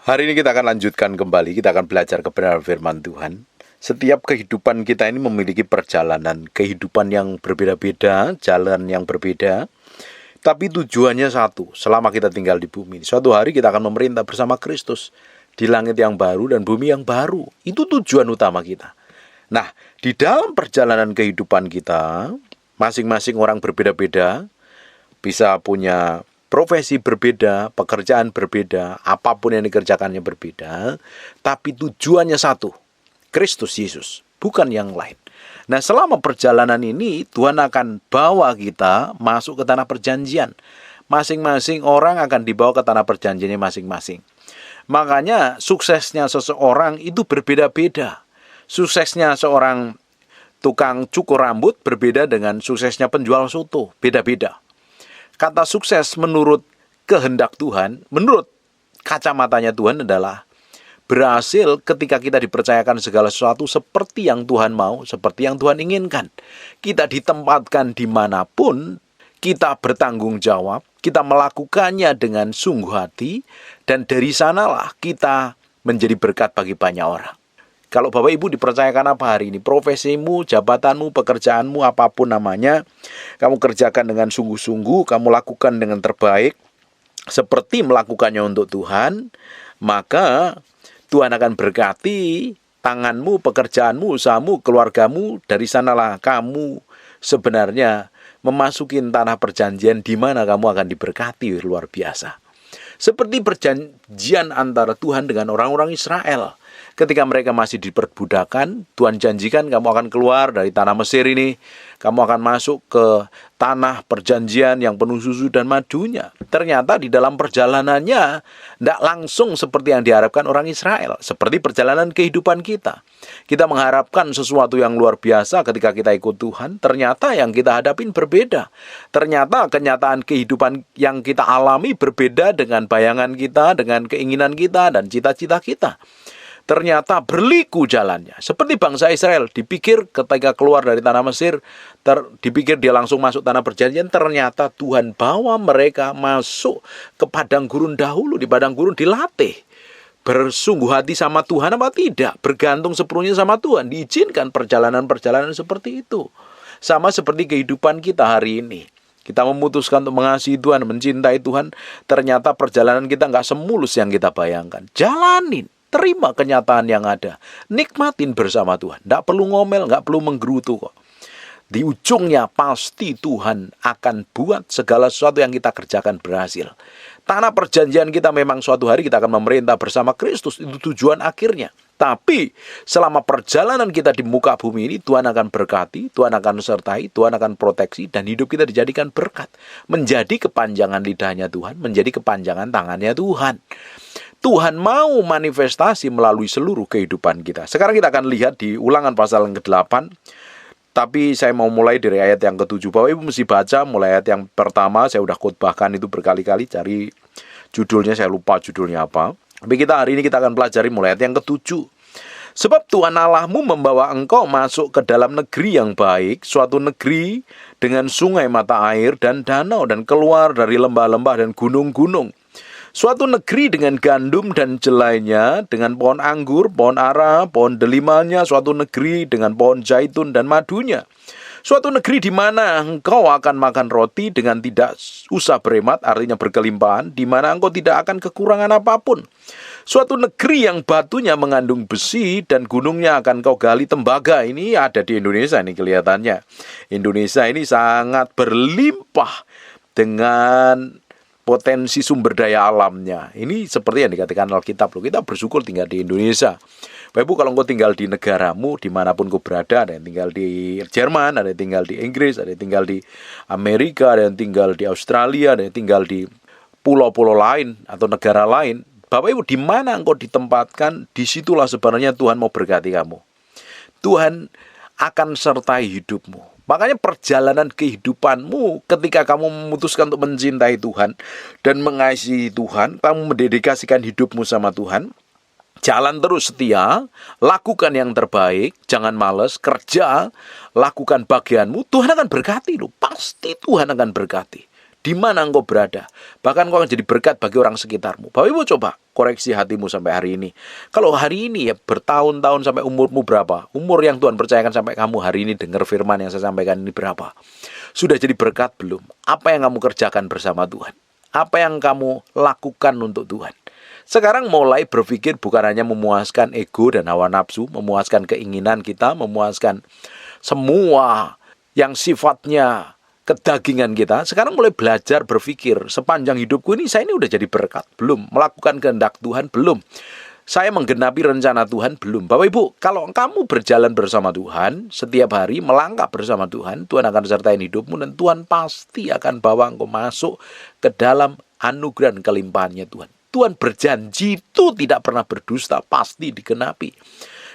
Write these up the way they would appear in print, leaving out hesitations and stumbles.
Hari ini kita akan lanjutkan kembali, kita akan belajar kebenaran firman Tuhan. Setiap kehidupan kita ini memiliki perjalanan, kehidupan yang berbeda-beda, jalan yang berbeda. Tapi tujuannya satu, selama kita tinggal di bumi. Suatu hari kita akan memerintah bersama Kristus di langit yang baru dan bumi yang baru. Itu tujuan utama kita. Nah, di dalam perjalanan kehidupan kita, masing-masing orang berbeda-beda, bisa punya profesi berbeda, pekerjaan berbeda, apapun yang dikerjakannya berbeda, tapi tujuannya satu, Kristus Yesus, bukan yang lain. Nah, selama perjalanan ini, Tuhan akan bawa kita masuk ke tanah perjanjian. Masing-masing orang akan dibawa ke tanah perjanjiannya masing-masing. Makanya, suksesnya seseorang itu berbeda-beda. Suksesnya seorang tukang cukur rambut berbeda dengan suksesnya penjual soto, beda-beda. Kata sukses menurut kehendak Tuhan, menurut kacamatanya Tuhan adalah berhasil ketika kita dipercayakan segala sesuatu seperti yang Tuhan mau, seperti yang Tuhan inginkan. Kita ditempatkan dimanapun, kita bertanggung jawab, kita melakukannya dengan sungguh hati, dan dari sanalah kita menjadi berkat bagi banyak orang. Kalau Bapak Ibu dipercayakan apa hari ini? Profesimu, jabatanmu, pekerjaanmu, apapun namanya, kamu kerjakan dengan sungguh-sungguh, kamu lakukan dengan terbaik, seperti melakukannya untuk Tuhan, maka Tuhan akan berkati tanganmu, pekerjaanmu, usahamu, keluargamu. Dari sanalah kamu sebenarnya memasuki tanah perjanjian di mana kamu akan diberkati luar biasa. Seperti perjanjian antara Tuhan dengan orang-orang Israel. Ketika mereka masih diperbudakan, Tuhan janjikan kamu akan keluar dari tanah Mesir ini. Kamu akan masuk ke tanah perjanjian yang penuh susu dan madunya. Ternyata di dalam perjalanannya tidak langsung seperti yang diharapkan orang Israel. Seperti perjalanan kehidupan kita. Kita mengharapkan sesuatu yang luar biasa ketika kita ikut Tuhan. Ternyata yang kita hadapin berbeda. Ternyata kenyataan kehidupan yang kita alami berbeda dengan bayangan kita, dengan keinginan kita dan cita-cita kita. Ternyata berliku jalannya. Seperti bangsa Israel, dipikir ketika keluar dari tanah Mesir, dipikir dia langsung masuk tanah perjanjian, ternyata Tuhan bawa mereka masuk ke padang gurun dahulu. Di padang gurun dilatih. Bersungguh hati sama Tuhan apa tidak? Bergantung sepenuhnya sama Tuhan. Diizinkan perjalanan-perjalanan seperti itu. Sama seperti kehidupan kita hari ini. Kita memutuskan untuk mengasihi Tuhan, mencintai Tuhan. Ternyata perjalanan kita nggak semulus yang kita bayangkan. Jalanin. Terima kenyataan yang ada. Nikmatin bersama Tuhan. Tidak perlu ngomel, nggak perlu menggerutu kok. Di ujungnya pasti Tuhan akan buat segala sesuatu yang kita kerjakan berhasil. Tanah perjanjian kita memang suatu hari kita akan memerintah bersama Kristus. Itu tujuan akhirnya. Tapi selama perjalanan kita di muka bumi ini, Tuhan akan berkati, Tuhan akan sertai, Tuhan akan proteksi, dan hidup kita dijadikan berkat. Menjadi kepanjangan lidahnya Tuhan, menjadi kepanjangan tangannya Tuhan. Tuhan mau manifestasi melalui seluruh kehidupan kita. Sekarang kita akan lihat di Ulangan pasal yang ke-8. Tapi saya mau mulai dari ayat yang ke-7. Bapak Ibu mesti baca mulai ayat yang pertama. Saya udah khotbahkan itu berkali-kali. Cari judulnya, saya lupa judulnya apa. Tapi hari ini kita akan pelajari mulai ayat yang ke-7. Sebab Tuhan Allahmu membawa engkau masuk ke dalam negeri yang baik, suatu negeri dengan sungai mata air dan danau, dan keluar dari lembah-lembah dan gunung-gunung. Suatu negeri dengan gandum dan jelainya, dengan pohon anggur, pohon ara, pohon delimanya, suatu negeri dengan pohon zaitun dan madunya. Suatu negeri di mana engkau akan makan roti dengan tidak usah berhemat, artinya berkelimpahan, di mana engkau tidak akan kekurangan apapun. Suatu negeri yang batunya mengandung besi dan gunungnya akan kau gali tembaga. Ini ada di Indonesia ini kelihatannya. Indonesia ini sangat berlimpah dengan potensi sumber daya alamnya. Ini seperti yang dikatakan Alkitab. Kita bersyukur tinggal di Indonesia. Bapak Ibu, kalau engkau tinggal di negaramu, dimanapun kau berada, ada yang tinggal di Jerman, ada yang tinggal di Inggris, ada yang tinggal di Amerika, ada yang tinggal di Australia, ada yang tinggal di pulau-pulau lain atau negara lain. Bapak Ibu, di mana engkau ditempatkan, disitulah sebenarnya Tuhan mau berkati kamu. Tuhan akan sertai hidupmu. Makanya perjalanan kehidupanmu ketika kamu memutuskan untuk mencintai Tuhan dan mengasihi Tuhan, kamu mendedikasikan hidupmu sama Tuhan, jalan terus setia, lakukan yang terbaik, jangan malas, kerja, lakukan bagianmu, Tuhan akan berkati loh. Pasti Tuhan akan berkati. di mana engkau berada. Bahkan engkau akan jadi berkat bagi orang sekitarmu. Bapak Ibu coba koreksi hatimu sampai hari ini. Kalau hari ini ya bertahun-tahun sampai umurmu berapa? Umur yang Tuhan percayakan sampai kamu hari ini dengar firman yang saya sampaikan ini berapa? Sudah jadi berkat belum? Apa yang kamu kerjakan bersama Tuhan? Apa yang kamu lakukan untuk Tuhan? Sekarang mulai berpikir bukan hanya memuaskan ego dan hawa nafsu, memuaskan keinginan kita, memuaskan semua yang sifatnya kedagingan kita. Sekarang mulai belajar berpikir, sepanjang hidupku ini saya ini udah jadi berkat belum? Melakukan kehendak Tuhan belum? Saya menggenapi rencana Tuhan belum? Bapak Ibu, kalau kamu berjalan bersama Tuhan, setiap hari melangkah bersama Tuhan, Tuhan akan sertain hidupmu dan Tuhan pasti akan bawa engkau masuk ke dalam anugerah dan kelimpahannya Tuhan. Tuhan berjanji itu tidak pernah berdusta, pasti digenapi.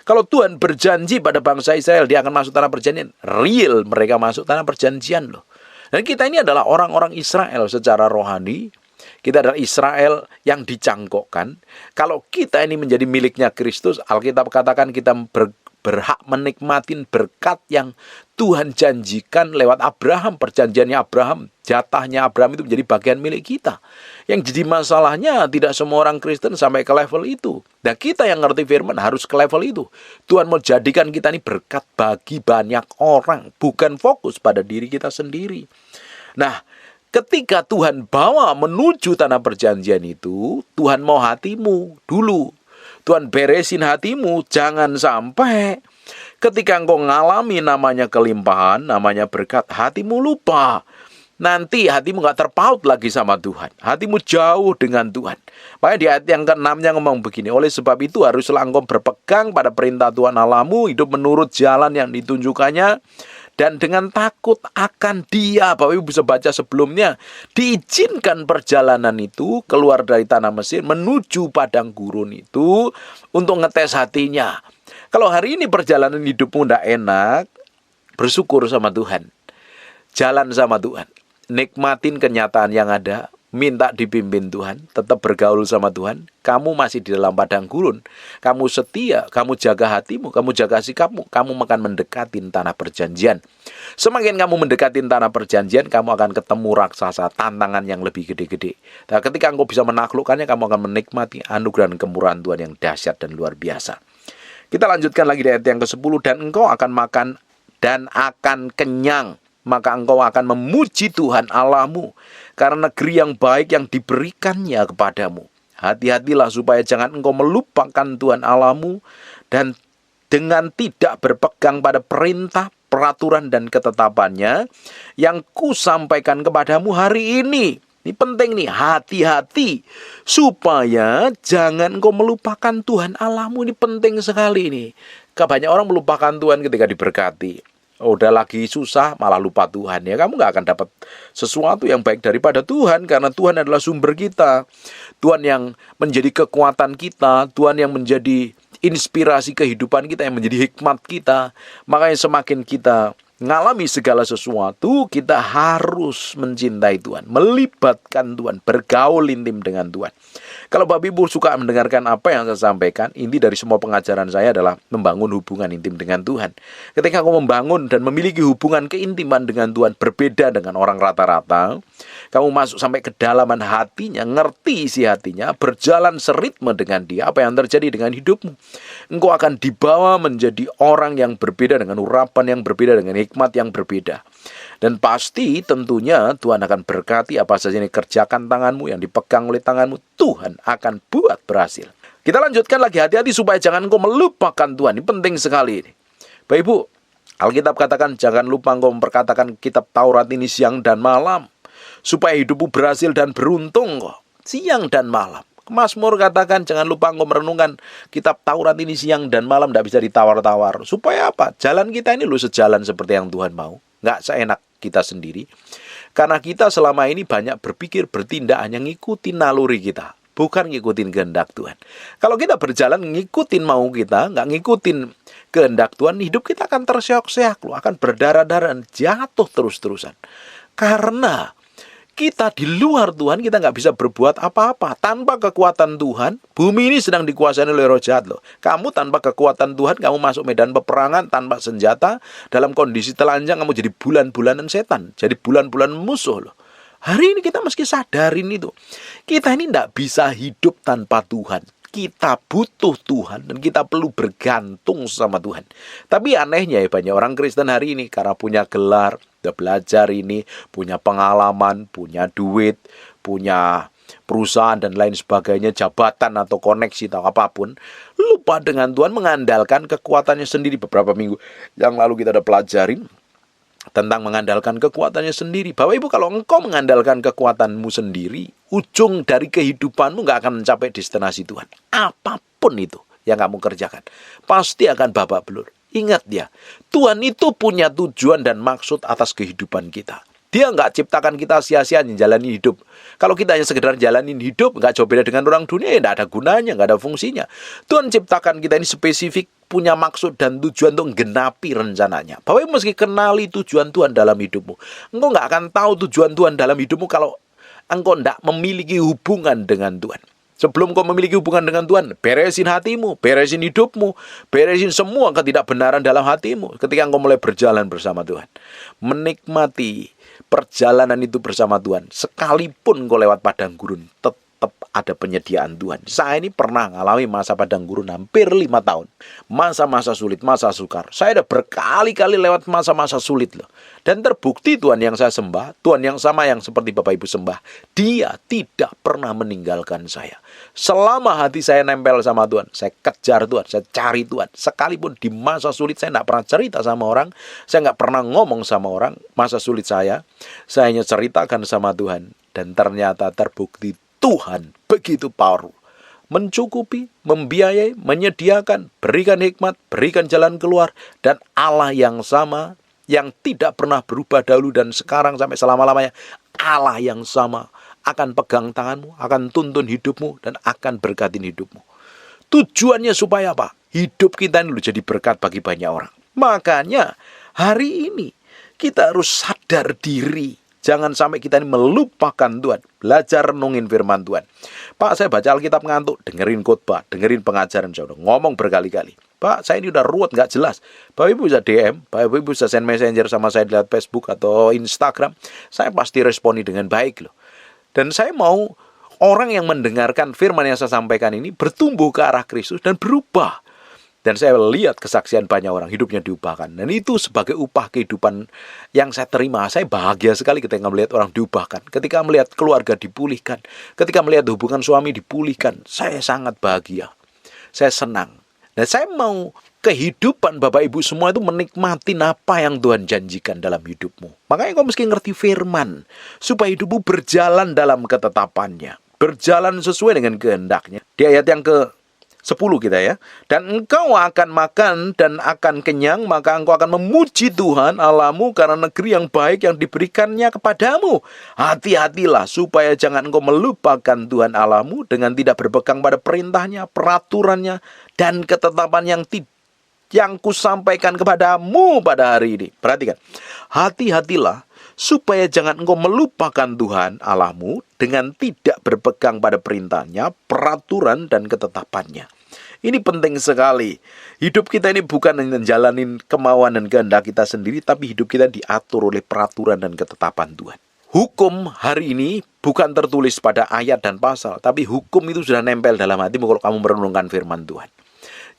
Kalau Tuhan berjanji pada bangsa Israel, dia akan masuk tanah perjanjian. Real, mereka masuk tanah perjanjian loh. Dan kita ini adalah orang-orang Israel secara rohani. Kita adalah Israel yang dicangkokkan. Kalau kita ini menjadi miliknya Kristus, Alkitab katakan kita berhak menikmati berkat yang Tuhan janjikan lewat Abraham. Perjanjiannya Abraham, jatahnya Abraham itu menjadi bagian milik kita. Yang jadi masalahnya tidak semua orang Kristen sampai ke level itu. Dan kita yang ngerti firman harus ke level itu. Tuhan mau jadikan kita ini berkat bagi banyak orang, bukan fokus pada diri kita sendiri. Nah, ketika Tuhan bawa menuju tanah perjanjian itu, Tuhan mau hatimu dulu. Tuhan beresin hatimu, jangan sampai ketika engkau ngalami namanya kelimpahan, namanya berkat, hatimu lupa. Nanti hatimu gak terpaut lagi sama Tuhan. Hatimu jauh dengan Tuhan. Makanya di ayat yang ke-6-nya ngomong begini, oleh sebab itu haruslah engkau berpegang pada perintah Tuhan Allahmu, hidup menurut jalan yang ditunjukkannya, dan dengan takut akan Dia. Bapak Ibu bisa baca sebelumnya, diizinkan perjalanan itu keluar dari tanah Mesir menuju padang gurun itu untuk ngetes hatinya. Kalau hari ini perjalanan hidupmu tidak enak, bersyukur sama Tuhan. Jalan sama Tuhan. Nikmatin kenyataan yang ada, minta dipimpin Tuhan, tetap bergaul sama Tuhan. Kamu masih di dalam padang gurun, kamu setia, kamu jaga hatimu, kamu jaga sikapmu, kamu akan mendekatin tanah perjanjian. Semakin kamu mendekatin tanah perjanjian, kamu akan ketemu raksasa, tantangan yang lebih gede-gede. Nah, ketika engkau bisa menaklukkannya, kamu akan menikmati anugerah dan kemurahan Tuhan yang dahsyat dan luar biasa. Kita lanjutkan lagi di ayat yang ke-10, dan engkau akan makan dan akan kenyang. Maka engkau akan memuji Tuhan Allahmu karena negeri yang baik yang diberikannya kepadamu. Hati-hatilah supaya jangan engkau melupakan Tuhan Allahmu dan dengan tidak berpegang pada perintah, peraturan dan ketetapannya yang kusampaikan kepadamu hari ini. Ini penting nih, hati-hati supaya jangan engkau melupakan Tuhan Allahmu. Ini penting sekali nih. Banyak orang melupakan Tuhan ketika diberkati. Udah lagi susah malah lupa Tuhan, ya kamu gak akan dapat sesuatu yang baik daripada Tuhan, karena Tuhan adalah sumber kita, Tuhan yang menjadi kekuatan kita, Tuhan yang menjadi inspirasi kehidupan kita, yang menjadi hikmat kita. Makanya semakin kita ngalami segala sesuatu, kita harus mencintai Tuhan, melibatkan Tuhan, bergaul intim dengan Tuhan. Kalau Bapak Ibu suka mendengarkan apa yang saya sampaikan, inti dari semua pengajaran saya adalah membangun hubungan intim dengan Tuhan. Ketika kamu membangun dan memiliki hubungan keintiman dengan Tuhan berbeda dengan orang rata-rata, kamu masuk sampai kedalaman hatinya, ngerti isi hatinya, berjalan seritme dengan Dia, apa yang terjadi dengan hidupmu. Engkau akan dibawa menjadi orang yang berbeda, dengan urapan yang berbeda, dengan hikmat yang berbeda. Dan pasti tentunya Tuhan akan berkati apa saja yang dikerjakan tanganmu, yang dipegang oleh tanganmu, Tuhan akan buat berhasil. Kita lanjutkan lagi, hati-hati supaya jangan engkau melupakan Tuhan. Ini penting sekali ini. Bapak Ibu, Alkitab katakan jangan lupa engkau memperkatakan kitab Taurat ini siang dan malam, supaya hidupmu berhasil dan beruntung kok. Siang dan malam. Mazmur katakan jangan lupa engkau merenungkan kitab Taurat ini siang dan malam, tidak bisa ditawar-tawar. Supaya apa? Jalan kita ini loh sejalan seperti yang Tuhan mau. Nggak seenak kita sendiri. Karena kita selama ini banyak berpikir, bertindak hanya ngikutin naluri kita, bukan ngikutin kehendak Tuhan. Kalau kita berjalan ngikutin mau kita, nggak ngikutin kehendak Tuhan, hidup kita akan terseok-seok loh, akan berdarah-darah, jatuh terus-terusan. Karena kita di luar Tuhan, kita nggak bisa berbuat apa-apa. Tanpa kekuatan Tuhan, bumi ini sedang dikuasai oleh roh jahat loh. Kamu tanpa kekuatan Tuhan, kamu masuk medan peperangan tanpa senjata, dalam kondisi telanjang, kamu jadi bulan-bulanan setan, jadi bulan-bulan musuh loh. Hari ini kita mesti sadarin itu. Kita ini tidak bisa hidup tanpa Tuhan. Kita butuh Tuhan dan kita perlu bergantung sama Tuhan. Tapi anehnya ya banyak orang Kristen hari ini karena punya gelar, udah belajar ini, punya pengalaman, punya duit, punya perusahaan dan lain sebagainya, jabatan atau koneksi atau apapun, lupa dengan Tuhan, mengandalkan kekuatannya sendiri. Beberapa minggu yang lalu kita udah pelajarin tentang mengandalkan kekuatannya sendiri. Bapak Ibu, kalau engkau mengandalkan kekuatanmu sendiri, ujung dari kehidupanmu gak akan mencapai destinasi Tuhan. Apapun itu yang kamu kerjakan, pasti akan babak belur. Ingat ya, Tuhan itu punya tujuan dan maksud atas kehidupan kita. Dia nggak ciptakan kita sia-sia menjalani hidup. Kalau kita hanya sekedar jalanin hidup, nggak jauh beda dengan orang dunia, ya nggak ada gunanya, nggak ada fungsinya. Tuhan ciptakan kita ini spesifik, punya maksud dan tujuan untuk menggenapi rencananya. Bapak Ibu mesti kenali tujuan Tuhan dalam hidupmu. Engkau nggak akan tahu tujuan Tuhan dalam hidupmu kalau engkau nggak memiliki hubungan dengan Tuhan. Sebelum kau memiliki hubungan dengan Tuhan, beresin hatimu, beresin hidupmu, beresin semua ketidakbenaran dalam hatimu. Ketika engkau mulai berjalan bersama Tuhan, menikmati perjalanan itu bersama Tuhan, sekalipun kau lewat padang gurun, tetap ada penyediaan Tuhan. Saya ini pernah ngalami masa padang gurun hampir 5 tahun. Masa-masa sulit, masa sukar. Saya udah berkali-kali lewat masa-masa sulit loh. Dan terbukti Tuhan yang saya sembah, Tuhan yang sama yang seperti Bapak Ibu sembah, Dia tidak pernah meninggalkan saya. Selama hati saya nempel sama Tuhan, saya kejar Tuhan, saya cari Tuhan. Sekalipun di masa sulit saya tidak pernah cerita sama orang, saya nggak pernah ngomong sama orang. Masa sulit saya hanya ceritakan sama Tuhan. Dan ternyata terbukti Tuhan begitu powerful, mencukupi, membiayai, menyediakan, berikan hikmat, berikan jalan keluar, dan Allah yang sama, yang tidak pernah berubah dahulu dan sekarang sampai selama-lamanya, Allah yang sama akan pegang tanganmu, akan tuntun hidupmu, dan akan berkatin hidupmu. Tujuannya supaya apa? Hidup kita ini jadi berkat bagi banyak orang. Makanya hari ini kita harus sadar diri. Jangan sampai kita ini melupakan Tuhan. Belajar renungin firman Tuhan. Pak, saya baca Alkitab ngantuk. Dengerin khotbah, dengerin pengajaran. Saya udah ngomong berkali-kali. Pak, saya ini udah ruwet, nggak jelas. Bapak Ibu bisa DM, Bapak Ibu bisa send messenger sama saya di Facebook atau Instagram. Saya pasti responi dengan baik loh. Dan saya mau orang yang mendengarkan firman yang saya sampaikan ini bertumbuh ke arah Kristus dan berubah. Dan saya lihat kesaksian banyak orang hidupnya diubahkan. Dan itu sebagai upah kehidupan yang saya terima. Saya bahagia sekali ketika melihat orang diubahkan. Ketika melihat keluarga dipulihkan. Ketika melihat hubungan suami dipulihkan. Saya sangat bahagia. Saya senang. Dan saya mau kehidupan Bapak Ibu semua itu menikmati apa yang Tuhan janjikan dalam hidupmu. Makanya kau mesti ngerti firman. Supaya hidupmu berjalan dalam ketetapannya. Berjalan sesuai dengan kehendaknya. Di ayat yang ke-10 kita ya. Dan engkau akan makan dan akan kenyang, maka engkau akan memuji Tuhan Allahmu karena negeri yang baik yang diberikannya kepadamu. Hati-hatilah supaya jangan engkau melupakan Tuhan Allahmu dengan tidak berpegang pada perintahnya, peraturannya, dan ketetapan yang kusampaikan kepadamu pada hari ini. Perhatikan. Hati-hatilah supaya jangan engkau melupakan Tuhan Allahmu dengan tidak berpegang pada perintahnya, peraturan, dan ketetapannya. Ini penting sekali. Hidup kita ini bukan hanya menjalani kemauan dan kehendak kita sendiri, tapi hidup kita diatur oleh peraturan dan ketetapan Tuhan. Hukum hari ini bukan tertulis pada ayat dan pasal, tapi hukum itu sudah nempel dalam hatimu kalau kamu merenungkan firman Tuhan.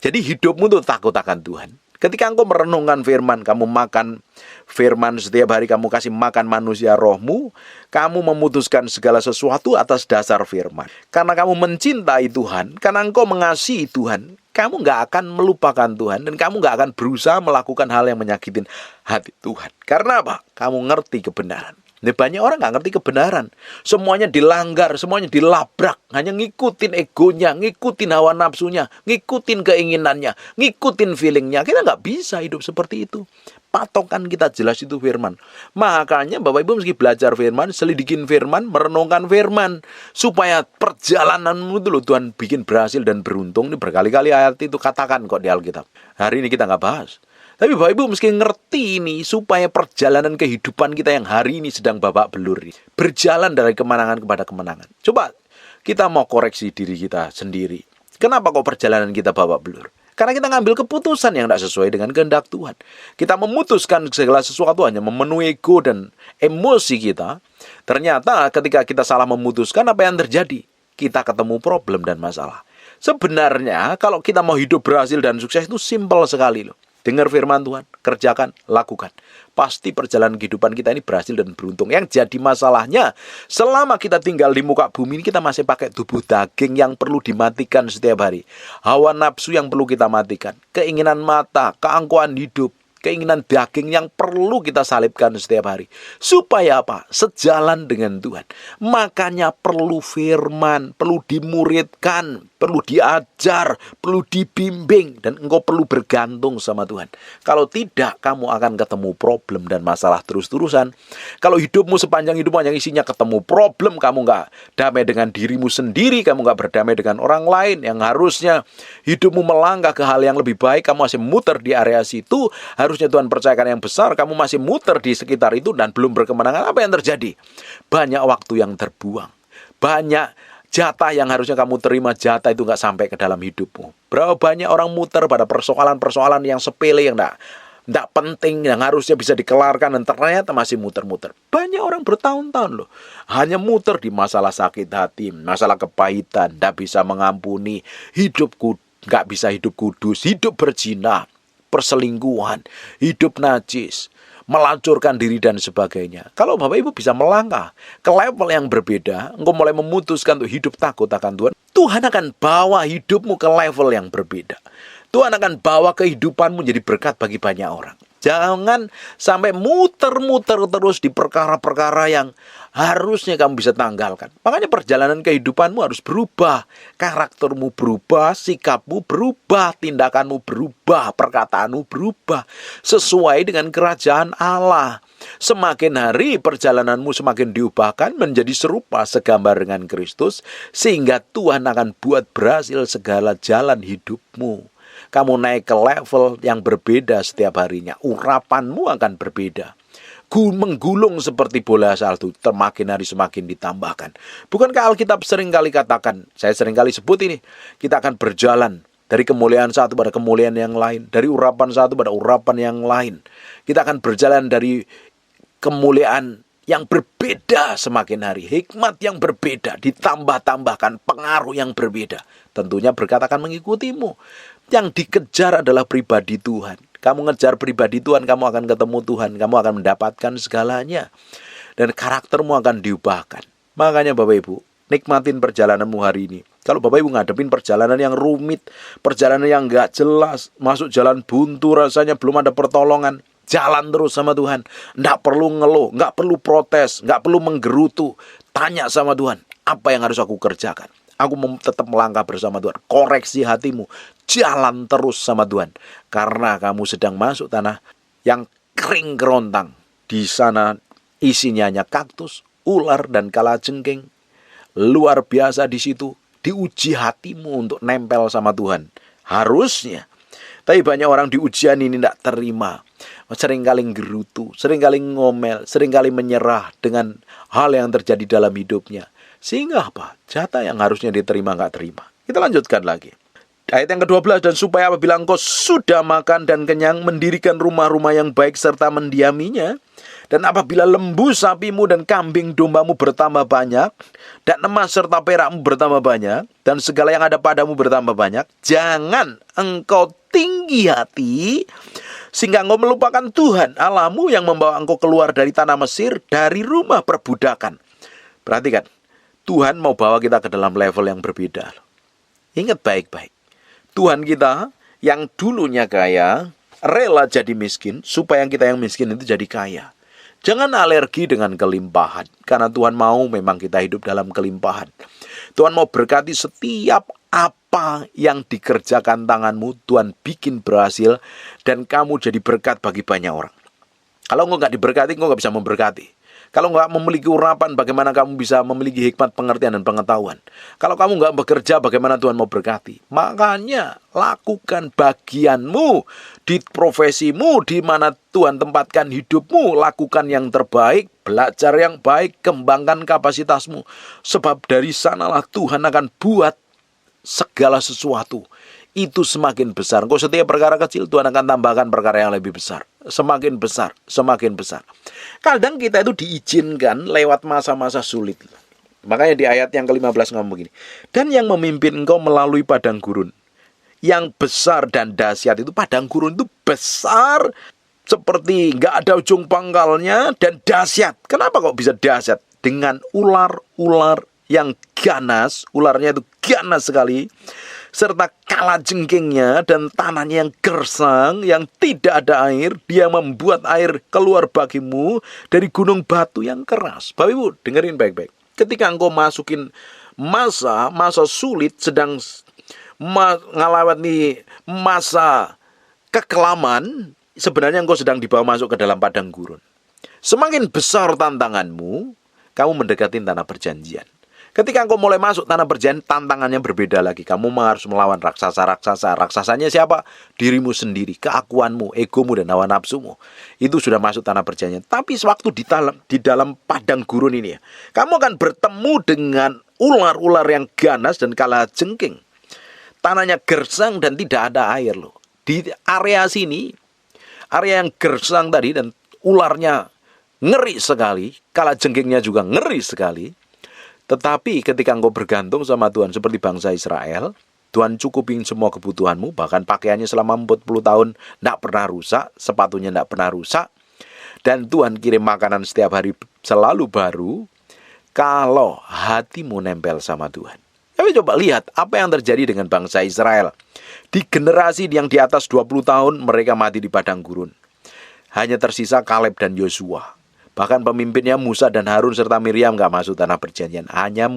Jadi hidupmu itu takut akan Tuhan. Ketika engkau merenungkan firman, kamu makan firman setiap hari, kamu kasih makan manusia rohmu, kamu memutuskan segala sesuatu atas dasar firman. Karena kamu mencintai Tuhan, karena engkau mengasihi Tuhan, kamu gak akan melupakan Tuhan, dan kamu gak akan berusaha melakukan hal yang menyakitin hati Tuhan. Karena apa? Kamu ngerti kebenaran. Ini banyak orang gak ngerti kebenaran. Semuanya dilanggar, semuanya dilabrak. Hanya ngikutin egonya, ngikutin hawa nafsunya, ngikutin keinginannya, ngikutin feelingnya. Kita gak bisa hidup seperti itu. Patokan kita jelas itu firman. Makanya Bapak Ibu mesti belajar firman, selidikin firman, merenungkan firman. Supaya perjalananmu itu loh Tuhan bikin berhasil dan beruntung. Ini berkali-kali ayat itu katakan kok di Alkitab. Hari ini kita gak bahas. Tapi Bapak Ibu mesti ngerti ini supaya perjalanan kehidupan kita yang hari ini sedang babak belur ini berjalan dari kemenangan kepada kemenangan. Coba kita mau koreksi diri kita sendiri. Kenapa kok perjalanan kita babak belur? Karena kita ngambil keputusan yang tidak sesuai dengan kehendak Tuhan. Kita memutuskan segala sesuatu hanya memenuhi ego dan emosi kita. Ternyata ketika kita salah memutuskan, apa yang terjadi? Kita ketemu problem dan masalah. Sebenarnya kalau kita mau hidup berhasil dan sukses itu simpel sekali loh. Dengar firman Tuhan, kerjakan, lakukan. Pasti perjalanan kehidupan kita ini berhasil dan beruntung. Yang jadi masalahnya, selama kita tinggal di muka bumi ini, kita masih pakai tubuh daging yang perlu dimatikan setiap hari. Hawa nafsu yang perlu kita matikan. Keinginan mata, keangkuhan hidup, keinginan daging yang perlu kita salibkan setiap hari. Supaya apa? Sejalan dengan Tuhan. Makanya perlu firman, perlu dimuridkan, perlu diajar, perlu dibimbing, dan engkau perlu bergantung sama Tuhan. Kalau tidak, kamu akan ketemu problem dan masalah terus-terusan. Kalau hidupmu sepanjang hidupmu hanya isinya ketemu problem, kamu nggak damai dengan dirimu sendiri, kamu nggak berdamai dengan orang lain, yang harusnya hidupmu melangkah ke hal yang lebih baik, kamu masih muter di area situ, harusnya Tuhan percayakan yang besar, kamu masih muter di sekitar itu dan belum berkemenangan. Apa yang terjadi? Banyak waktu yang terbuang. Banyak jatah yang harusnya kamu terima, jatah itu nggak sampai ke dalam hidupmu. Berapa banyak orang muter pada persoalan-persoalan yang sepele, yang nggak penting, yang harusnya bisa dikelarkan, dan ternyata masih muter-muter. Banyak orang bertahun-tahun loh, hanya muter di masalah sakit hati, masalah kepahitan, nggak bisa mengampuni, nggak bisa hidup kudus, hidup berzina, perselingkuhan, hidup najis, melacurkan diri dan sebagainya. Kalau Bapak Ibu bisa melangkah ke level yang berbeda, engkau mulai memutuskan untuk hidup takut akan Tuhan, Tuhan akan bawa hidupmu ke level yang berbeda. Tuhan akan bawa kehidupanmu jadi berkat bagi banyak orang. Jangan sampai muter-muter terus di perkara-perkara yang harusnya kamu bisa tanggalkan. Makanya perjalanan kehidupanmu harus berubah. Karaktermu berubah, sikapmu berubah, tindakanmu berubah, perkataanmu berubah. Sesuai dengan kerajaan Allah. Semakin hari perjalananmu semakin diubahkan menjadi serupa segambar dengan Kristus. Sehingga Tuhan akan buat berhasil segala jalan hidupmu. Kamu naik ke level yang berbeda setiap harinya. Urapanmu akan berbeda. Menggulung seperti bola salju, semakin hari semakin ditambahkan. Bukankah Alkitab seringkali katakan, saya seringkali sebut ini, kita akan berjalan dari kemuliaan satu pada kemuliaan yang lain, dari urapan satu pada urapan yang lain. Kita akan berjalan dari kemuliaan yang berbeda semakin hari, hikmat yang berbeda, ditambah-tambahkan pengaruh yang berbeda. Tentunya berkat akan mengikutimu. Yang dikejar adalah pribadi Tuhan. Kamu ngejar pribadi Tuhan, kamu akan ketemu Tuhan, kamu akan mendapatkan segalanya. Dan karaktermu akan diubahkan. Makanya Bapak Ibu, nikmatin perjalananmu hari ini. Kalau Bapak Ibu ngadepin perjalanan yang rumit, perjalanan yang gak jelas, masuk jalan buntu rasanya belum ada pertolongan, jalan terus sama Tuhan. Nggak perlu ngeluh, nggak perlu protes, nggak perlu menggerutu. Tanya sama Tuhan, apa yang harus aku kerjakan? Aku tetap melangkah bersama Tuhan. Koreksi hatimu. Jalan terus sama Tuhan. Karena kamu sedang masuk tanah yang kering kerontang. Di sana isinya hanya kaktus, ular, dan kalajengking. Luar biasa di situ. Diuji hatimu untuk nempel sama Tuhan. Harusnya. Tapi banyak orang di ujian ini tidak terima. Seringkali gerutu, seringkali ngomel, seringkali menyerah dengan hal yang terjadi dalam hidupnya. Sehingga apa? Jatah yang harusnya diterima nggak terima. Kita lanjutkan lagi. Ayat yang ke-12, dan supaya apabila engkau sudah makan dan kenyang, mendirikan rumah-rumah yang baik serta mendiaminya, dan apabila lembu sapimu dan kambing dombamu bertambah banyak, dan emas serta perakmu bertambah banyak, dan segala yang ada padamu bertambah banyak, jangan engkau tinggi hati, sehingga engkau melupakan Tuhan Allahmu yang membawa engkau keluar dari tanah Mesir, dari rumah perbudakan. Perhatikan, Tuhan mau bawa kita ke dalam level yang berbeda. Ingat baik-baik. Tuhan kita yang dulunya kaya, rela jadi miskin, supaya kita yang miskin itu jadi kaya. Jangan alergi dengan kelimpahan, karena Tuhan mau memang kita hidup dalam kelimpahan. Tuhan mau berkati setiap apa yang dikerjakan tanganmu, Tuhan bikin berhasil, dan kamu jadi berkat bagi banyak orang. Kalau engkau nggak diberkati, engkau nggak bisa memberkati. Kalau nggak memiliki urapan, bagaimana kamu bisa memiliki hikmat, pengertian, dan pengetahuan? Kalau kamu nggak bekerja, bagaimana Tuhan mau berkati? Makanya, lakukan bagianmu di profesimu, di mana Tuhan tempatkan hidupmu. Lakukan yang terbaik, belajar yang baik, kembangkan kapasitasmu. Sebab dari sanalah Tuhan akan buat segala sesuatu itu semakin besar. Engkau setiap perkara kecil, Tuhan akan tambahkan perkara yang lebih besar. Semakin besar, semakin besar. Kadang kita itu diizinkan lewat masa-masa sulit. Makanya di ayat yang ke-15 ngomong begini. Dan yang memimpin engkau melalui padang gurun. Yang besar dan dahsyat itu, padang gurun itu besar seperti nggak ada ujung pangkalnya dan dahsyat. Kenapa kok bisa dahsyat? Dengan ular-ular yang ganas, ularnya itu ganas sekali, serta kalajengkingnya dan tanahnya yang gersang, yang tidak ada air. Dia membuat air keluar bagimu dari gunung batu yang keras. Bapak Ibu, dengerin baik-baik. Ketika engkau masukin masa sulit, sedang ngalawati masa kekelaman, sebenarnya engkau sedang dibawa masuk ke dalam padang gurun. Semakin besar tantanganmu, kamu mendekati tanah perjanjian. Ketika engkau mulai masuk tanah perjanjian, tantangannya berbeda lagi. Kamu harus melawan raksasa-raksasa. Raksasanya siapa? Dirimu sendiri, keakuanmu, egomu, dan hawa nafsumu. Itu sudah masuk tanah perjanjian. Tapi sewaktu di dalam padang gurun ini, kamu akan bertemu dengan ular-ular yang ganas dan kalajengking. Tanahnya gersang dan tidak ada air loh. Di area sini, area yang gersang tadi dan ularnya ngeri sekali, kalajengkingnya juga ngeri sekali. Tetapi ketika engkau bergantung sama Tuhan seperti bangsa Israel, Tuhan cukupin semua kebutuhanmu, bahkan pakaiannya selama 40 tahun tidak pernah rusak, sepatunya tidak pernah rusak, dan Tuhan kirim makanan setiap hari selalu baru, kalau hatimu nempel sama Tuhan. Tapi coba lihat apa yang terjadi dengan bangsa Israel. Di generasi yang di atas 20 tahun, mereka mati di padang gurun. Hanya tersisa Kaleb dan Yosua. Bahkan pemimpinnya Musa dan Harun serta Miriam gak masuk tanah perjanjian. Hanya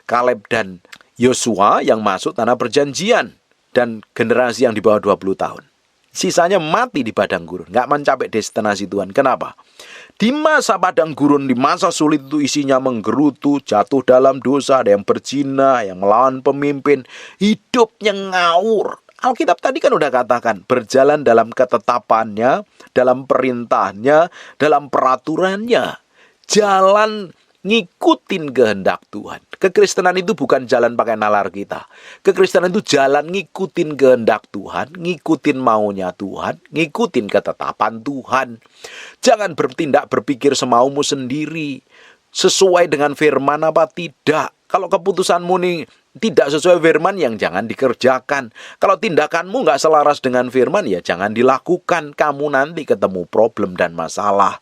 Kaleb dan Yosua yang masuk tanah perjanjian. Dan generasi yang di bawah 20 tahun. Sisanya mati di padang gurun. Gak mencapai destinasi Tuhan. Kenapa? Di masa padang gurun, di masa sulit itu isinya menggerutu, jatuh dalam dosa, ada yang berzina, yang melawan pemimpin. Hidupnya ngawur. Alkitab tadi kan udah katakan, berjalan dalam ketetapannya, dalam perintahnya, dalam peraturannya. Jalan ngikutin kehendak Tuhan. Kekristenan itu bukan jalan pakai nalar kita. Kekristenan itu jalan ngikutin kehendak Tuhan, ngikutin maunya Tuhan, ngikutin ketetapan Tuhan. Jangan bertindak berpikir semaumu sendiri. Sesuai dengan firman apa tidak. Kalau keputusanmu nih tidak sesuai firman, yang jangan dikerjakan. Kalau tindakanmu nggak selaras dengan firman, ya jangan dilakukan. Kamu nanti ketemu problem dan masalah.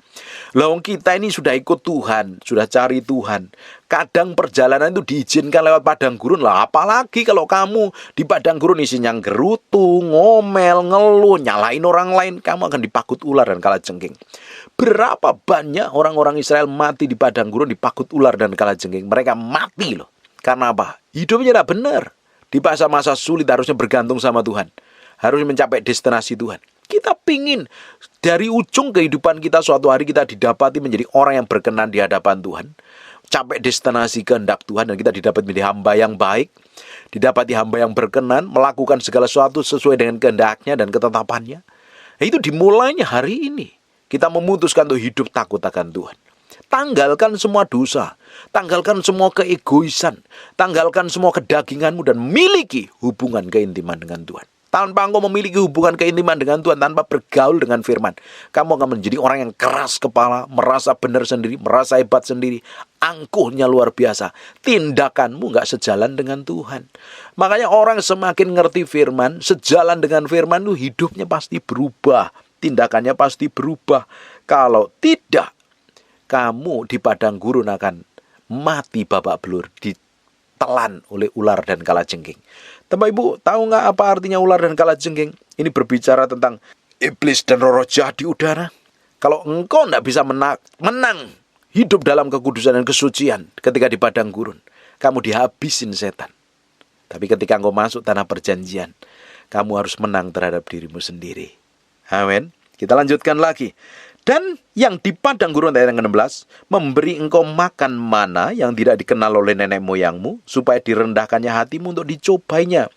Loh, kita ini sudah ikut Tuhan, sudah cari Tuhan. Kadang perjalanan itu diizinkan lewat padang gurun lah. Apalagi kalau kamu di padang gurun isinya gerutu, ngomel, ngeluh, nyalain orang lain, kamu akan dipakut ular dan kalajengking. Berapa banyak orang-orang Israel mati di padang gurun dipakut ular dan kalajengking. Mereka mati loh. Karena apa? Hidupnya tidak benar. Di masa-masa sulit harusnya bergantung sama Tuhan. Harus mencapai destinasi Tuhan. Kita pingin dari ujung kehidupan kita suatu hari kita didapati menjadi orang yang berkenan di hadapan Tuhan. Capai destinasi kehendak Tuhan dan kita didapat menjadi hamba yang baik. Didapati hamba yang berkenan, melakukan segala sesuatu sesuai dengan kehendaknya dan ketetapannya. Itu dimulainya hari ini. Kita memutuskan untuk hidup takut akan Tuhan. Tanggalkan semua dosa. Tanggalkan semua keegoisan. Tanggalkan semua kedaginganmu dan miliki hubungan keintiman dengan Tuhan. Tanpa engkau memiliki hubungan keintiman dengan Tuhan, tanpa bergaul dengan firman, kamu akan menjadi orang yang keras kepala, merasa benar sendiri, merasa hebat sendiri, angkuhnya luar biasa. Tindakanmu gak sejalan dengan Tuhan. Makanya orang semakin ngerti firman, sejalan dengan firman itu hidupnya pasti berubah. Tindakannya pasti berubah. Kalau tidak, kamu di padang gurun akan mati babak belur, ditelan oleh ular dan kalajengking. Bapak Ibu, tahu nggak apa artinya ular dan kalajengking? Ini berbicara tentang iblis dan roh jahat di udara. Kalau engkau tidak bisa menang hidup dalam kekudusan dan kesucian ketika di padang gurun, kamu dihabisin setan. Tapi ketika engkau masuk tanah perjanjian, kamu harus menang terhadap dirimu sendiri. Amin. Kita lanjutkan lagi. Dan yang di padang gurun ayat yang ke-16, memberi engkau makan mana yang tidak dikenal oleh nenek moyangmu, supaya direndahkannya hatimu untuk dicobainya.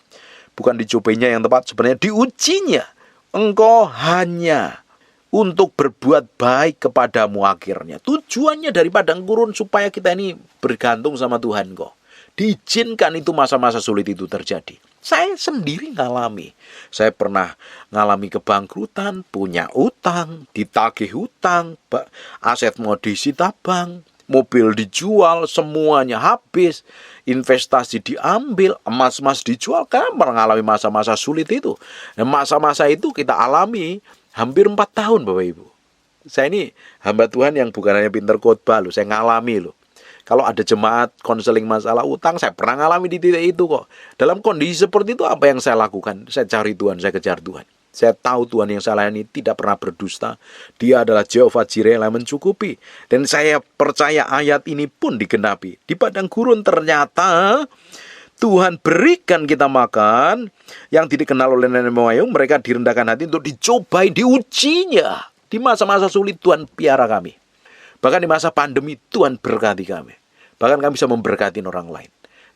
Bukan dicobainya yang tepat, sebenarnya diujinya. Engkau hanya untuk berbuat baik kepadamu akhirnya. Tujuannya dari padang gurun supaya kita ini bergantung sama Tuhan kok. Diizinkan itu masa-masa sulit itu terjadi. Saya sendiri ngalami. Saya pernah ngalami kebangkrutan, punya utang, ditagih utang, aset mau disita bank, mobil dijual, semuanya habis, investasi diambil, emas-emas dijual, kan mengalami masa-masa sulit itu. Dan masa-masa itu kita alami hampir 4 tahun Bapak Ibu. Saya ini hamba Tuhan yang bukan hanya pinter khotbah loh, saya ngalami loh. Kalau ada jemaat konseling masalah utang, saya pernah ngalami di titik itu kok. Dalam kondisi seperti itu apa yang saya lakukan? Saya cari Tuhan, saya kejar Tuhan. Saya tahu Tuhan yang saya layani tidak pernah berdusta. Dia adalah Jehovah Jireh yang mencukupi. Dan saya percaya ayat ini pun digenapi. Di padang gurun ternyata Tuhan berikan kita makan yang tidak dikenal oleh nenek moyang. Mereka direndahkan hati untuk dicobai, diujinya. Di masa-masa sulit Tuhan piara kami. Bahkan di masa pandemi Tuhan berkati kami. Bahkan kami bisa memberkati orang lain.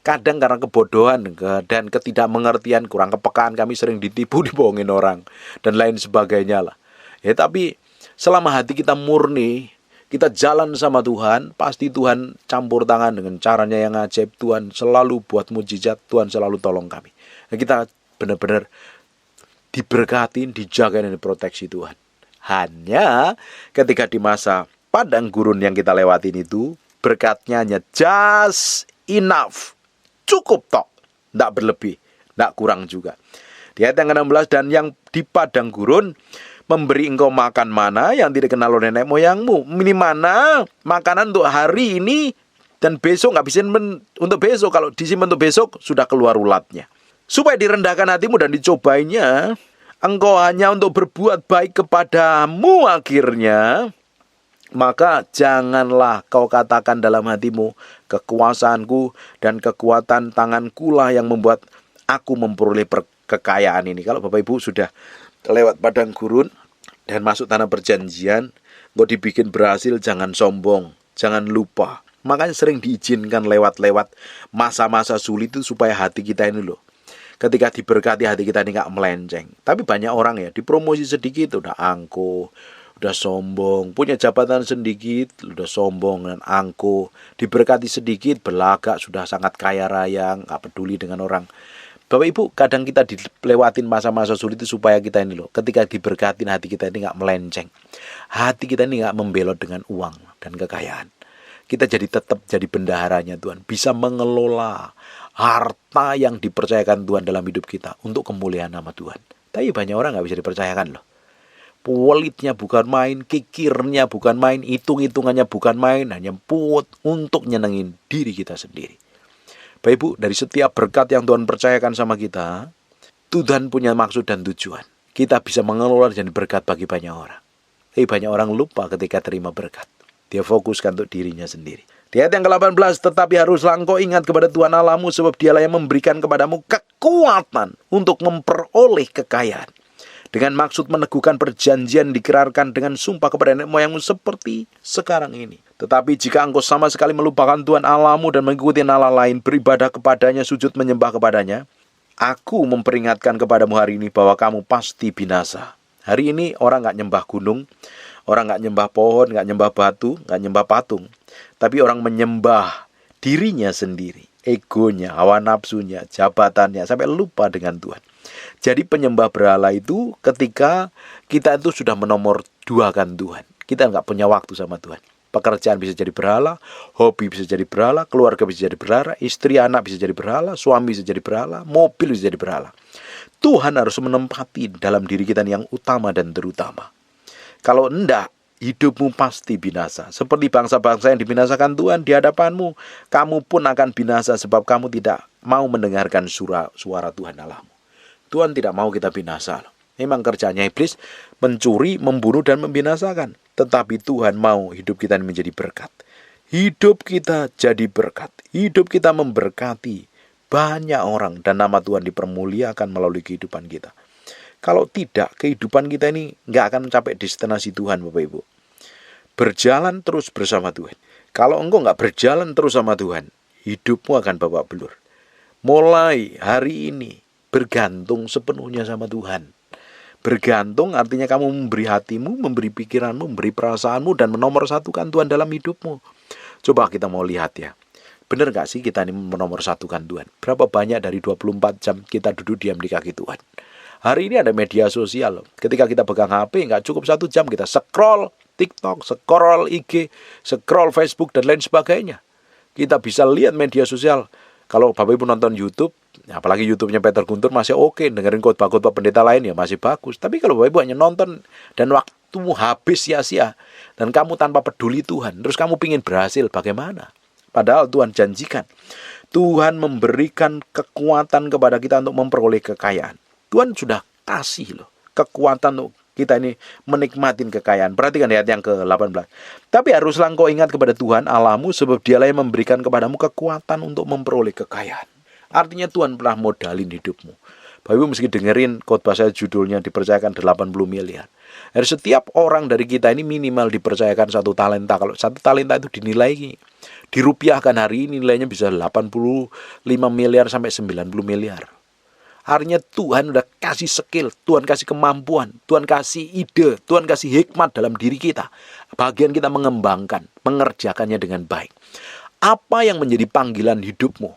Kadang karena kebodohan dan ketidakmengertian, kurang kepekaan, kami sering ditipu, dibohongin orang. Dan lain sebagainya lah. Ya, tapi selama hati kita murni, kita jalan sama Tuhan, pasti Tuhan campur tangan dengan caranya yang ajaib. Tuhan selalu buat mujizat, Tuhan selalu tolong kami. Nah, kita benar-benar diberkatin, dijagain, dan diproteksi Tuhan. Hanya ketika di masa padang gurun yang kita lewatin itu, berkatnya hanya just enough. Cukup tok. Tidak berlebih, tidak kurang juga. Di ayat yang ke-16, dan yang di padang gurun memberi engkau makan mana yang tidak kenal oleh nenek moyangmu. Ini mana makanan untuk hari ini dan besok, nggak bisa untuk besok. Kalau disimpan untuk besok, sudah keluar ulatnya. Supaya direndahkan hatimu dan dicobainya, engkau hanya untuk berbuat baik kepadamu akhirnya. Maka janganlah kau katakan dalam hatimu, kekuasaanku dan kekuatan tangankulah yang membuat aku memperoleh kekayaan ini. Kalau Bapak Ibu sudah lewat padang gurun dan masuk tanah perjanjian, kau dibikin berhasil, jangan sombong, jangan lupa. Makanya sering diizinkan lewat-lewat masa-masa sulit itu supaya hati kita ini loh, ketika diberkati hati kita ini gak melenceng. Tapi banyak orang ya, dipromosi sedikit udah angkuh, udah sombong, punya jabatan sedikit, udah sombong dan angkuh, diberkati sedikit, belagak, sudah sangat kaya raya, gak peduli dengan orang. Bapak Ibu, kadang kita dilewatin masa-masa sulit itu supaya kita ini loh, ketika diberkatin hati kita ini gak melenceng. Hati kita ini gak membelot dengan uang dan kekayaan. Kita tetap jadi bendaharanya Tuhan, bisa mengelola harta yang dipercayakan Tuhan dalam hidup kita untuk kemuliaan nama Tuhan. Tapi banyak orang gak bisa dipercayakan loh. Pelitnya bukan main, kikirnya bukan main, hitung-hitungannya bukan main, hanya put untuk nyenengin diri kita sendiri. Bapak Ibu, dari setiap berkat yang Tuhan percayakan sama kita, Tuhan punya maksud dan tujuan. Kita bisa mengelola dan berkat bagi banyak orang. Tapi banyak orang lupa ketika terima berkat. Dia fokuskan untuk dirinya sendiri. Di ayat yang ke-18, tetapi haruslah engkau ingat kepada Tuhan Allahmu, sebab dialah yang memberikan kepadamu kekuatan untuk memperoleh kekayaan. Dengan maksud meneguhkan perjanjian dikerarkan dengan sumpah kepada nenek moyangmu seperti sekarang ini. Tetapi jika engkau sama sekali melupakan Tuhan Allahmu dan mengikuti Allah lain, beribadah kepadanya, sujud menyembah kepadanya, aku memperingatkan kepadamu hari ini bahwa kamu pasti binasa. Hari ini orang gak nyembah gunung, orang gak nyembah pohon, gak nyembah batu, gak nyembah patung. Tapi orang menyembah dirinya sendiri, egonya, hawa nafsunya, jabatannya, sampai lupa dengan Tuhan. Jadi penyembah berhala itu ketika kita itu sudah menomor duakan Tuhan. Kita nggak punya waktu sama Tuhan. Pekerjaan bisa jadi berhala, hobi bisa jadi berhala, keluarga bisa jadi berhala, istri anak bisa jadi berhala, suami bisa jadi berhala, mobil bisa jadi berhala. Tuhan harus menempati dalam diri kita yang utama dan terutama. Kalau enggak, hidupmu pasti binasa. Seperti bangsa-bangsa yang dibinasakan Tuhan di hadapanmu, kamu pun akan binasa sebab kamu tidak mau mendengarkan suara Tuhan Allahmu. Tuhan tidak mau kita binasa. Memang kerjanya iblis mencuri, membunuh, dan membinasakan. Tetapi Tuhan mau hidup kita menjadi berkat. Hidup kita jadi berkat. Hidup kita memberkati banyak orang. Dan nama Tuhan dipermuliakan melalui kehidupan kita. Kalau tidak, kehidupan kita ini nggak akan mencapai destinasi Tuhan, Bapak Ibu. Berjalan terus bersama Tuhan. Kalau engkau nggak berjalan terus sama Tuhan, hidupmu akan babak belur. Mulai hari ini, bergantung sepenuhnya sama Tuhan. Bergantung artinya kamu memberi hatimu, memberi pikiranmu, memberi perasaanmu, dan menomorsatukan Tuhan dalam hidupmu. Coba kita mau lihat ya. Benar nggak sih kita ini nomor satukan Tuhan? Berapa banyak dari 24 jam kita duduk diam di kaki Tuhan? Hari ini ada media sosial loh. Ketika kita pegang HP, nggak cukup 1 jam kita scroll TikTok, scroll IG, scroll Facebook, dan lain sebagainya. Kita bisa lihat media sosial. Kalau Bapak Ibu nonton YouTube, apalagi YouTube-nya Peter Guntur masih oke, dengerin khotbah-khotbah pendeta lain ya masih bagus. Tapi kalau Bapak Ibu hanya nonton dan waktumu habis sia-sia, dan kamu tanpa peduli Tuhan, terus kamu pingin berhasil, bagaimana? Padahal Tuhan janjikan, Tuhan memberikan kekuatan kepada kita untuk memperoleh kekayaan. Tuhan sudah kasih loh kekuatan untuk kita ini menikmatin kekayaan. Perhatikan ayat yang ke-18. Tapi haruslah engkau ingat kepada Tuhan Allahmu, sebab dialah yang memberikan kepadamu kekuatan untuk memperoleh kekayaan. Artinya Tuhan pernah modalin hidupmu. Bapak Ibu mesti dengerin khotbah saya, judulnya dipercayakan 80 miliar. Dari setiap orang dari kita ini minimal dipercayakan 1 talenta. Kalau 1 talenta itu dinilai, dirupiahkan hari ini nilainya bisa 85 miliar sampai 90 miliar. Artinya Tuhan udah kasih skill, Tuhan kasih kemampuan, Tuhan kasih ide, Tuhan kasih hikmat dalam diri kita. Bagian kita mengembangkan, mengerjakannya dengan baik. Apa yang menjadi panggilan hidupmu?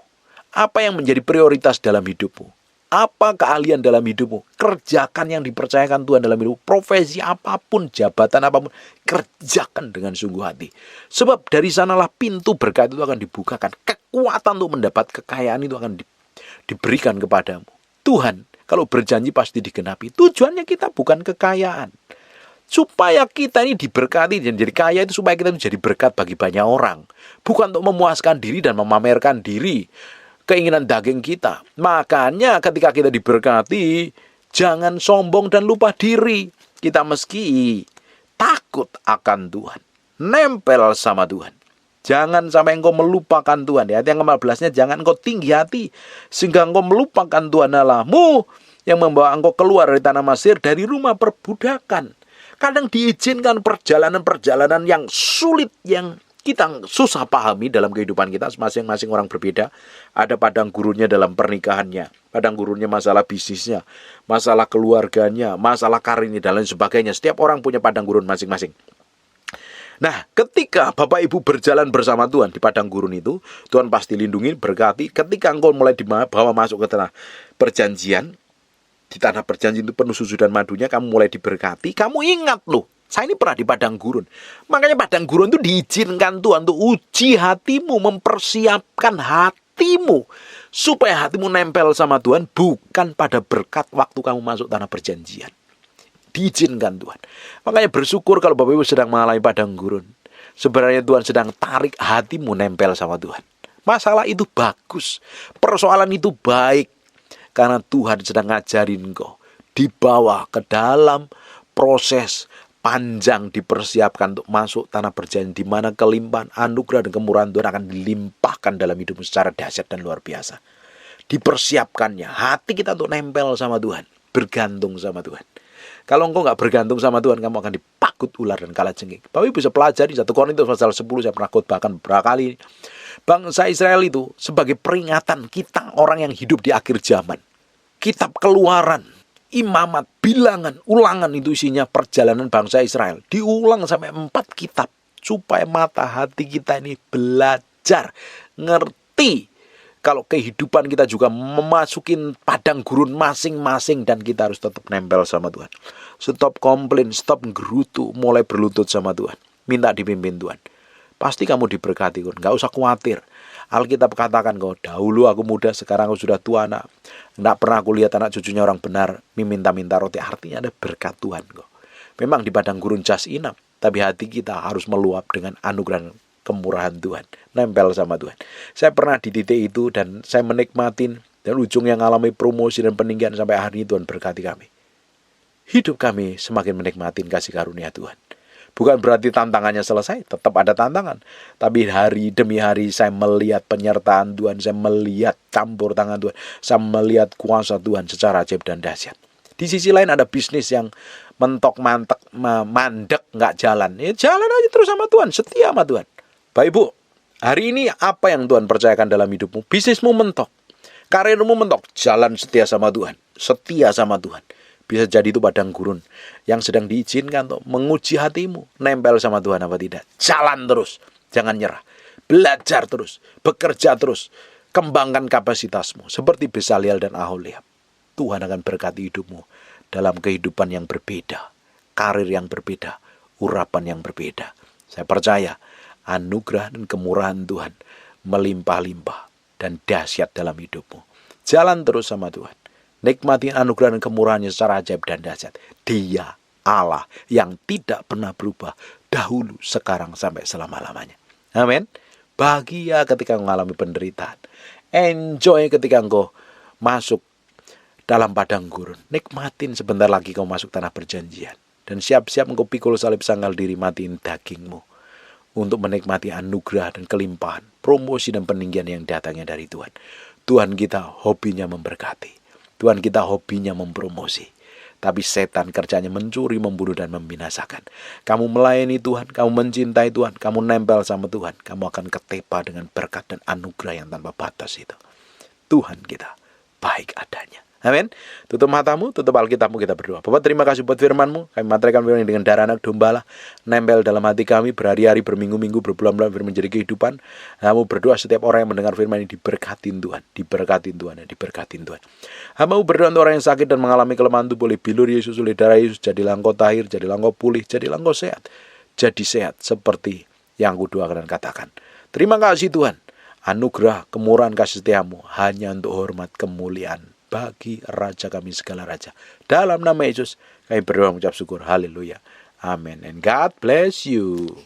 Apa yang menjadi prioritas dalam hidupmu? Apa keahlian dalam hidupmu? Kerjakan yang dipercayakan Tuhan dalam hidupmu. Profesi apapun, jabatan apapun, kerjakan dengan sungguh hati. Sebab dari sanalah pintu berkat itu akan dibukakan. Kekuatan untuk mendapat kekayaan itu akan diberikan kepadamu. Tuhan kalau berjanji pasti digenapi. Tujuannya kita bukan kekayaan. Supaya kita ini diberkati dan jadi kaya itu supaya kita menjadi berkat bagi banyak orang. Bukan untuk memuaskan diri dan memamerkan diri, keinginan daging kita. Makanya ketika kita diberkati, jangan sombong dan lupa diri. Kita meski takut akan Tuhan, nempel sama Tuhan. Jangan sampai engkau melupakan Tuhan. Ayat yang ke-15-nya, jangan engkau tinggi hati sehingga engkau melupakan Tuhan Allahmu yang membawa engkau keluar dari tanah Mesir, dari rumah perbudakan. Kadang diizinkan perjalanan-perjalanan yang sulit, yang kita susah pahami dalam kehidupan kita. Masing-masing orang berbeda. Ada padang gurunnya dalam pernikahannya, padang gurunnya masalah bisnisnya, masalah keluarganya, masalah karirnya, dan lain sebagainya. Setiap orang punya padang gurun masing-masing. Nah, ketika Bapak Ibu berjalan bersama Tuhan di padang gurun itu, Tuhan pasti lindungi, berkati. Ketika engkau mulai dibawa masuk ke tanah perjanjian, di tanah perjanjian itu penuh susu dan madunya, kamu mulai diberkati. Kamu ingat loh, saya ini pernah di padang gurun. Makanya padang gurun itu diizinkan Tuhan untuk uji hatimu, mempersiapkan hatimu, supaya hatimu nempel sama Tuhan, bukan pada berkat waktu kamu masuk tanah perjanjian. Diizinkan Tuhan. Makanya bersyukur kalau Bapak Ibu sedang mengalami padang gurun. Sebenarnya Tuhan sedang tarik hatimu nempel sama Tuhan. Masalah itu bagus, persoalan itu baik, karena Tuhan sedang ngajarin kau dibawa ke dalam proses panjang, dipersiapkan untuk masuk tanah perjanjian, di mana kelimpahan anugerah dan kemurahan Tuhan akan dilimpahkan dalam hidupmu secara dahsyat dan luar biasa. Dipersiapkannya hati kita untuk nempel sama Tuhan, bergantung sama Tuhan. Kalau engkau nggak bergantung sama Tuhan, kamu akan dipakut ular dan kalajengking. Bapak Ibu bisa pelajari 1 Korintus pasal 10, saya pernah khotbahkan beberapa kali. Bangsa Israel itu sebagai peringatan kita orang yang hidup di akhir zaman. Kitab Keluaran, Imamat, Bilangan, Ulangan itu isinya perjalanan bangsa Israel. Diulang sampai 4 kitab supaya mata hati kita ini belajar, ngerti. Kalau kehidupan kita juga memasukin padang gurun masing-masing, dan kita harus tetap nempel sama Tuhan. Stop komplain, stop gerutu, mulai berlutut sama Tuhan. Minta dipimpin Tuhan. Pasti kamu diberkati, nggak usah khawatir. Alkitab katakan, kau dahulu aku muda, sekarang aku sudah tua anak. Nggak pernah aku lihat anak cucunya orang benar minta-minta roti. Artinya ada berkat Tuhan kok. Memang di padang gurun just enough, tapi hati kita harus meluap dengan anugerah kemurahan Tuhan, nempel sama Tuhan. Saya pernah di titik itu dan saya menikmatin, dan ujungnya mengalami promosi dan peninggian sampai hari ini. Tuhan berkati kami. Hidup kami semakin menikmatin kasih karunia Tuhan. Bukan berarti tantangannya selesai, tetap ada tantangan. Tapi hari demi hari saya melihat penyertaan Tuhan, saya melihat campur tangan Tuhan, saya melihat kuasa Tuhan secara ajaib dan dahsyat. Di sisi lain ada bisnis yang mentok-mantek, mandek, nggak jalan. Ya jalan aja terus sama Tuhan, setia sama Tuhan. Bapak Ibu, hari ini apa yang Tuhan percayakan dalam hidupmu? Bisnismu mentok, karirmu mentok, jalan setia sama Tuhan, setia sama Tuhan. Bisa jadi itu padang gurun yang sedang diizinkan untuk menguji hatimu, nempel sama Tuhan apa tidak. Jalan terus, jangan nyerah. belajar terus, bekerja terus, kembangkan kapasitasmu seperti Besaliel dan Aholiab. Tuhan akan berkati hidupmu dalam kehidupan yang berbeda, karir yang berbeda, urapan yang berbeda. Saya percaya anugerah dan kemurahan Tuhan melimpah-limpah dan dahsyat dalam hidupmu. Jalan terus sama Tuhan. Nikmati anugerah dan kemurahannya secara ajaib dan dahsyat. Dia Allah yang tidak pernah berubah dahulu, sekarang, sampai selama-lamanya. Amin. Bahagia ketika mengalami penderitaan. Enjoy ketika engkau masuk dalam padang gurun. Nikmatin sebentar lagi kau masuk tanah perjanjian. Dan siap-siap engkau pikul salib sangkal diri, matiin dagingmu untuk menikmati anugerah dan kelimpahan, promosi dan peninggian yang datangnya dari Tuhan. Tuhan kita hobinya memberkati. Tuhan kita hobinya mempromosi. Tapi setan kerjanya mencuri, membunuh, dan membinasakan. Kamu melayani Tuhan, kamu mencintai Tuhan, kamu nempel sama Tuhan, kamu akan ketepa dengan berkat dan anugerah yang tanpa batas itu. Tuhan kita baik adanya. Amin. Tutup matamu, tutup Alkitabmu, kita berdoa. Bapak, terima kasih buat firman-Mu. Kami materikan firman dengan darah anak domba, nempel dalam hati kami, berhari-hari, berminggu-minggu, berbulan-bulan, firman menjadi kehidupan. Kamu berdoa setiap orang yang mendengar firman ini diberkatin Tuhan, diberkatin Tuhan, diberkatin Tuhan. Kamu berdoa untuk orang yang sakit dan mengalami kelemahan tubuh, oleh bilur Yesus, oleh darah Yesus, jadilah engkau tahir, jadilah engkau pulih, jadilah engkau sehat. Jadi sehat seperti yang kudoakan dan katakan. Terima kasih Tuhan. Anugerah, kemurahan, kasih setiamu hanya untuk hormat, kemuliaan bagi Raja kami segala Raja. Dalam nama Yesus kami berdoa mengucap syukur. Haleluya. Amin. And God bless you.